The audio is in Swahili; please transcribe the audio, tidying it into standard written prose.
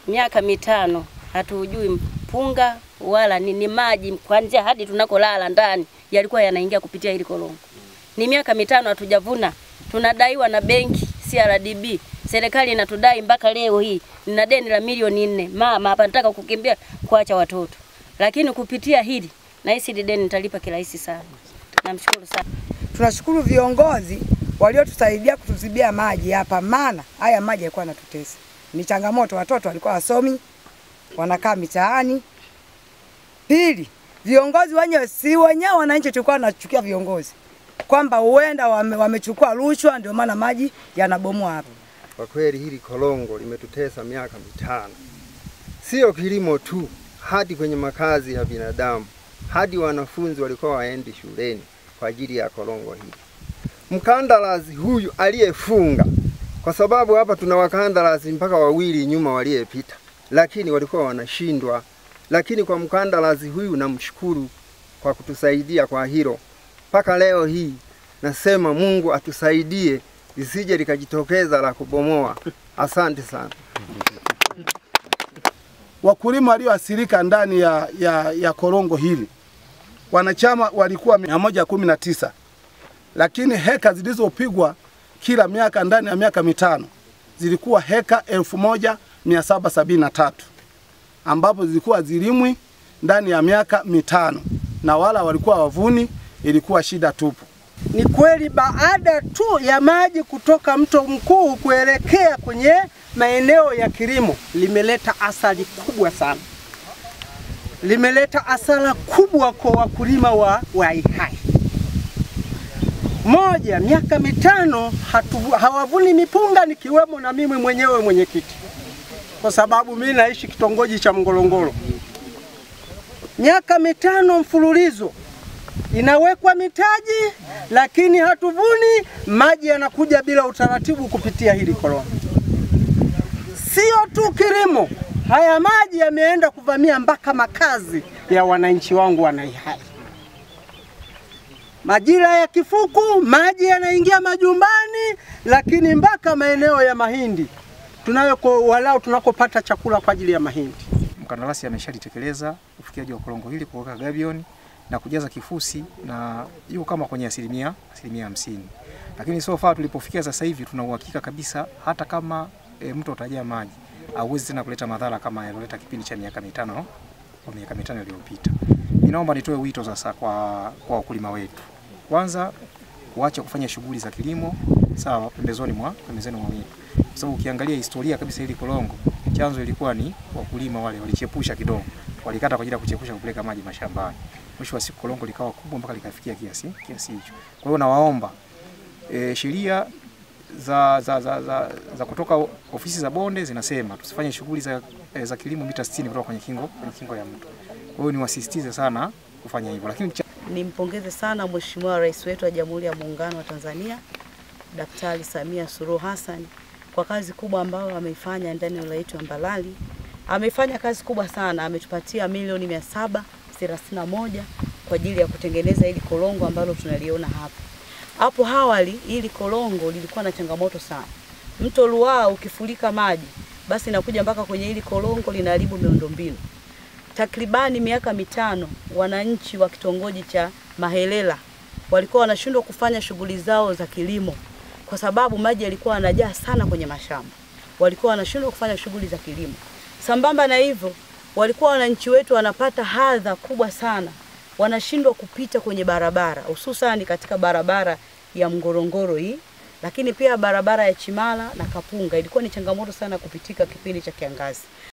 miaka 5 hatujui mpunga wala ni maji kuanzia hadi tunakolala ndani yalikuwa yanaingia kupitia hili korongo. Ni miaka 5 hatujavuna. Tunadaiwa na benki CRDB. Serikali inatudai mpaka leo hii. Nina deni la milioni 4. Mama hapa nataka kukimbia kuacha watoto. Lakini kupitia hili na hisi deni nitalipa kirahisi sana. Namshukuru sana. Tunashukuru viongozi waliotusaidia kutuzibia maji hapa, maana haya maji yalikuwa yanatutesa. Ni changamoto, watoto walikuwa wasomi, wanakaa mitaani. Pili, viongozi wenyewe si wenyewe wananchi tulikuwa tunachukia viongozi kwamba huenda wamechukua rushwa ndio maana maji yanabomoa hapa. Kwa kweli hili korongo limetutesa miaka 5. Sio kilimo tu, hadi kwenye makazi ya binadamu, hadi wanafunzi walikuwa waendi shuleni kwa ajili ya korongo hili. Mkandarasi huyu aliyefunga, kwa sababu hapa tuna wakandarasi mpaka 2 nyuma waliyepita, lakini walikuwa wanashindwa. Lakini kwa mkandarasi huyu namshukuru kwa kutusaidia kwa hilo. Paka leo hii nasema Mungu atusaidie lisije likajitokeza la kubomoa. Asante sana. Wakulima walioathirika ndani ya korongo hili wanachama walikuwa 119, lakini heka zilizopigwa kila miaka ndani ya miaka 5 zilikuwa heka 1773 ambapo zilikuwa zilimwi ndani ya miaka 5 na wala walikuwa wavuni, ilikuwa shida tupu. Ni kweli baada tu ya maji kutoka mto mkuu kuelekea kwenye maeneo ya kilimo limeleta athari kubwa sana. Limeleta hasara kubwa kwa wakulima wa Ihai. Moja, miaka 5 hawavuni mipunga, nikiwemo na mimi mwenyewe mwenyekiti. Kwa sababu mimi naishi kitongoji cha Mgorongoro. Miaka 5 mfululizo inawekwa mitaji, lakini hatuvuni, maji yanakuja bila utaratibu kupitia hili korongo. Sio tu kilimo, haya maji yameenda kuvamia mpaka makazi ya wananchi wangu wa Ihai. Majira ya kifuku maji yanaingia majumbani, lakini mpaka maeneo ya mahindi walao tunakopata chakula kwa ajili ya mahindi. Mkandarasi ameshalitekeleza ufikiaji wa korongo hili kuweka gabioni na kujaza kifusi na yuko kama kwenye asilimia 50. Lakini so far tulipofikia sasa hivi tuna uhakika kabisa hata kama mto utajaa maji hauwezi tena kuleta madhara kama yaloleta kipindi cha miaka 5 au miaka 5 iliyopita. Ninaomba nitoe wito sasa kwa wakulima wetu. Kwanza kuacha kufanya shughuli za kilimo sawa pembezoni mwa mito. Kwa sababu ukiangalia historia kabisa hili korongo chanzo ilikuwa ni wakulima wale walichepusha kidogo. Walikata kwa ajili ya kuchepusha kupeleka maji mashambani. Mwisho wa siku korongo likawa kubwa mpaka likafikia kiasi hicho. Kwa hiyo nawaomba sheria za kutoka ofisi za bonde zinasema tusifanye shughuli za kilimo mita 60 kutoka kwenye kingo ya mto. Kwa hiyo niwasisitize sana kufanya hivyo. Lakini nimpongeze sana Mheshimiwa Rais wetu wa Jamhuri ya Muungano wa Tanzania Daktari Samia Suluhu Hassan kwa kazi kubwa ambayo ameifanya ndani ya wilaya yetu ya Mbalali. Amefanya kazi kubwa sana, ametupatia milioni 731 kwa ajili ya kutengeneza hili korongo ambalo tunaliona hapa. Hapo awali hili korongo lilikuwa na changamoto sana. Mto Ruaha ukifurika maji, basi inakuja mpaka kwenye hili korongo linaharibu miundombinu. Takribani miaka 5 wananchi wa kitongoji cha Mahelela walikuwa wanashindwa kufanya shughuli zao za kilimo kwa sababu maji yalikuwa yanajaa sana kwenye mashamba. Walikuwa wanashindwa kufanya shughuli za kilimo. Sambamba na hivyo, walikuwa wananchi wetu wanapata hadha kubwa sana. Wanashindwa kupita kwenye barabara, hususan katika barabara ya Mgorongoro hii, lakini pia barabara ya Chimala na Kapunga ilikuwa ni changamoto sana kupitika kipindi cha kiangazi.